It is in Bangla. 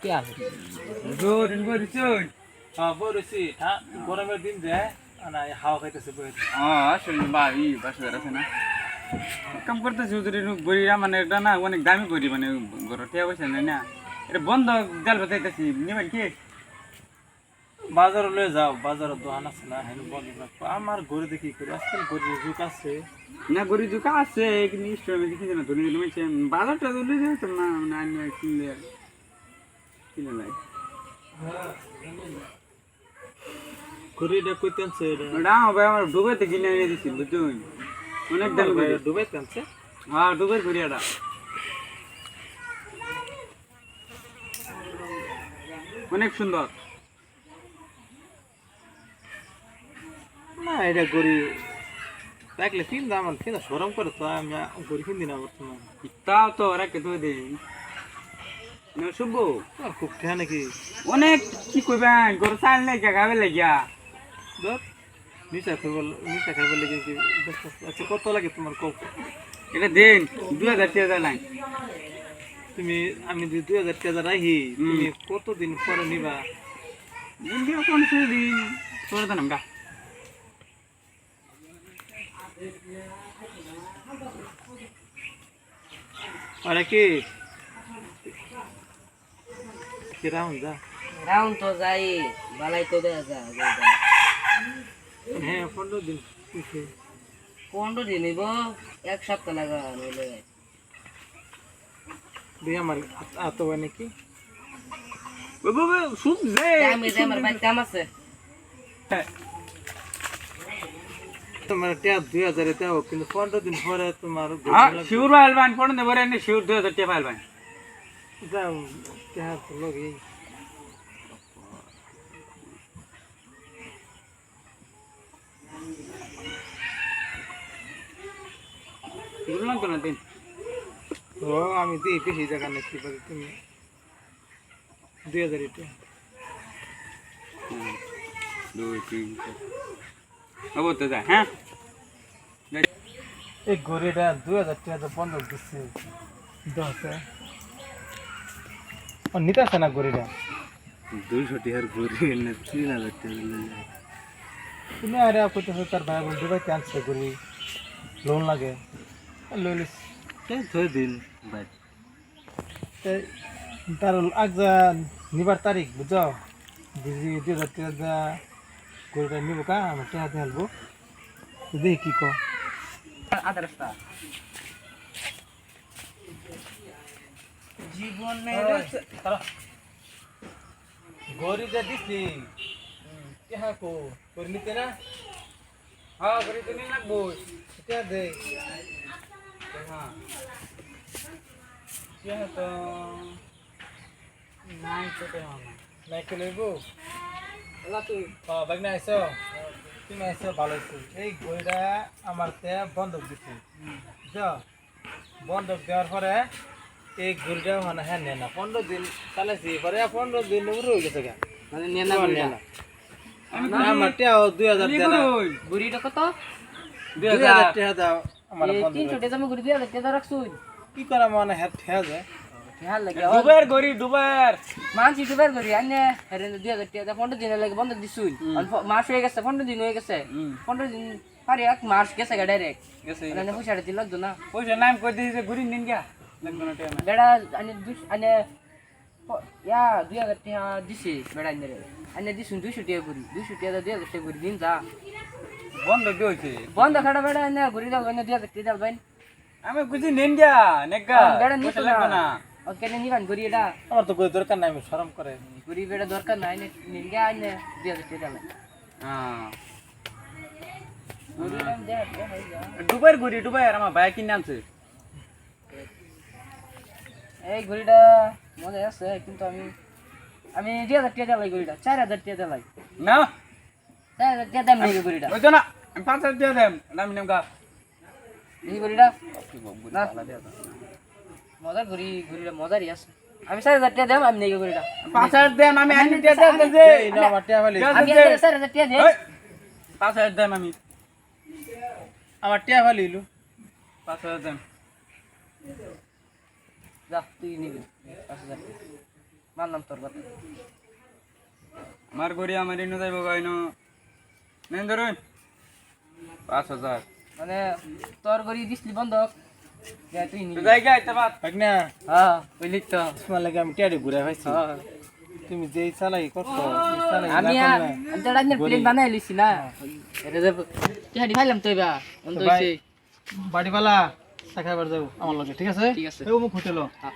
কে আছে জোরিন বরিছুন বলেছি হ্যাঁ গরমের দিন যে না হাওয়া খাইতেছে বই শুনি বাড়ি বাসাদার আছে না কাম করতেছি জোরিন বরিরা মানে এটা না অনেক দামি বরি মানে ঘরতে অবশ্য নাই না এটা বন্ধ জাল বাজাইতেছি নিবেন কি বাজার লয়ে যাও বাজারের দোকান আছে না হেন বন্ধ রাখবো আমার ঘরে দেখি করে আজকাল ঘরে যুগ আছে না গরি দুকা আছে কিন্তু স্টোরে দেখি না ধরে নিলে মানে বাজারটা ধরে যেত না মানে আনি কিনলে কিনে লাই ঘুরিটা কইতে আনছে ওটা ভাই আমার ডুবাইতে কিনে এনে দিছি বুঝুন অনেক দাম করে ডুবাইতে আনছে হ্যাঁ ডুবাই ঘুরিয়াটা অনেক সুন্দর না এটা গড়ি দেখলে কিনতে আমার কিনা সরম করে তো আমি গড়ি কিনতে না বর্তমান তাও তো রাখে তো দিন শুভ আর খুব ঠেয়া নাকি অনেক কি কইবেন গরু চাল নাই গাবে লাগিয়া ধর নিচা খাইবার লেগে কি আচ্ছা কত লাগে তোমার কপ এটা দিন 2000 টাকা নাই তুমি আমি 2000 টাকা রাখি তুমি কতদিন পরে নিবা দিন দিয়ে কোন দিন তোর দাম গা আরে কি রাউন্ড যা রাউন্ড তো যাই বালাই তো দেয়া যা হ্যাঁ 15 দিন 15 দিন নিব এক সপ্তাহ লাগা নইলে দিয়ে আমার আতো হয় নাকি বাবা শুন যে আমার ভাই কাম আছে তোমার ট্যাব 2000 এ দাও কিন্তু 15 দিন পরে তোমার শিউর আলবান কোন দে বরে নে শিউর 2000 টাকা আলবান যাও ট্যাব লগে শিউর লাগতো না দিন ও আমি দিই বেশি জায়গা নাকি বলে তুমি 2000 এটা 2 3 আবো তো যা হ্যাঁ এই গড়িটা 2000 টাকা বন্ধক দিচ্ছে দশে ও নিতে আসে না গড়িটা 200 টাকার গরি না 3000 টাকা তুমি আরে কইতেছো তার ভাই বোন দুবাইতে আনছে গড়ি লোন লাগে লইলিস ধরে দিন ভাই তার আগজা নিবার তারিখ বুঝছো বুঝি 2000 টাকা গড়িটা নিব কা আমার টাকা হেলবো দেখি কি কো আধা রাস্তা জীবনে গড়ি যা দিছি কেহা কো করে নিতে না হ্যাঁ গরি তো নি লাগবো এটা দে হ্যাঁ কেন তো নাই তো কেন নাই কে লইবো এলা তুই বাগ না আইসো তুমি আইসো ভালো আইসো এই গড়িটা আমার তে বন্ধক দিছি বুঝছো বন্ধক দেওয়ার পরে এই গড়িটা মানে হ্যাঁ নেয় না 15 দিন চালাইছি পরে 15 দিন উড়ে হয়ে গেছে গা মানে নিয়ে না নেয় না আমার টাও 2000 দেনা গুড়িটা কত 2000 টাকা দাও আমার এই বন্ধ 300 টাকা আমি গুড়ি দিয়া টাকা রাখছুই কি করা মানে হ্যাঁ ঠেয়া যায় ভাল লাগে দুবার গরি দুবার মানছি দুবার করি আইনে হেরে 2000 টাকা 15 দিন লাগে বন্ধ দিছুই মাস হয়ে গেছে 15 দিন হয়ে গেছে 15 দিন আরে এক মাস গেছে গা ডাইরেক্ট গেছে মানে পয়সাটা দিল না পয়সা নাম কই দিছে গরি নিন গা লাগবে না টাকা বেড়া আনে ইয়া 2000 টাকা দিছি বেড়া আনে দিছুন 200 টাকা করি 200 টাকা 2000 টাকা করি দিন যা বন্ধ কি হইছে বন্ধ খাড়া বেড়া আনে ঘুরি দাও আনে 2000 টাকা দাও ভাই আমি কুছি নিন গা নেগা বেড়া পয়সা নিতো লাগবে না না ওকে নিবান ঘুরি এটা আমার তো કોઈ দরকার নাই আমি শরম করে ঘুরি বেড়া দরকার নাই নিনগা আনে 2000 টাকা লাগে হ্যাঁ ঘুরি নাম দে হই যা দুবার গরি দুবার আমার ভাই কিনে আনছে এই ঘড়িটা মজা আছে কিন্তু আমি 2000 টাকা লাই ঘড়িটা 4000 টাকা লাই না 4000 টাকা দাম নেই ঘড়িটা ওই তো না 5000 টাকা দেম নাম নিম গা এই ঘড়িটা না মজার ঘড়িটা মজারই আছে আমি 4000 টাকা দাম আমি নেই ঘড়িটা 5000 দেম আমি আনি টাকা দে এই না আমার টাকা ফেলি আমি 4000 টাকা দেই 5000 দেম আমি আমার টাকা ফেলিলু 5000 দেম যা তুই নিবি 5000 টাকা মানলাম তোর কথা আমার গড়ি আমার ইনো যাইব গাইনো নেন ধরুন 5,000 মানে তোর গড়ি দিসলি বন্ধক দে তুই নি জায়গা আইতে বাদ দেখ না হ্যাঁ বুঝলি তো তোমার লাগে আমি টিয়ারি ঘুরে পাইছি হ্যাঁ। তুমি যেই চালাই করছো এই চালাই আমি না করলে আমি তো রাজনের প্লেন বানাই লিছি না এটা যে কি খাইলাম তো এবার অন্ত তো ভাই, হইছে বাড়িওয়ালা চা খাইবার যাবো আমার লগে ঠিক আছে ঠিক আছে। এই মুখ হোটেল হ্যাঁ।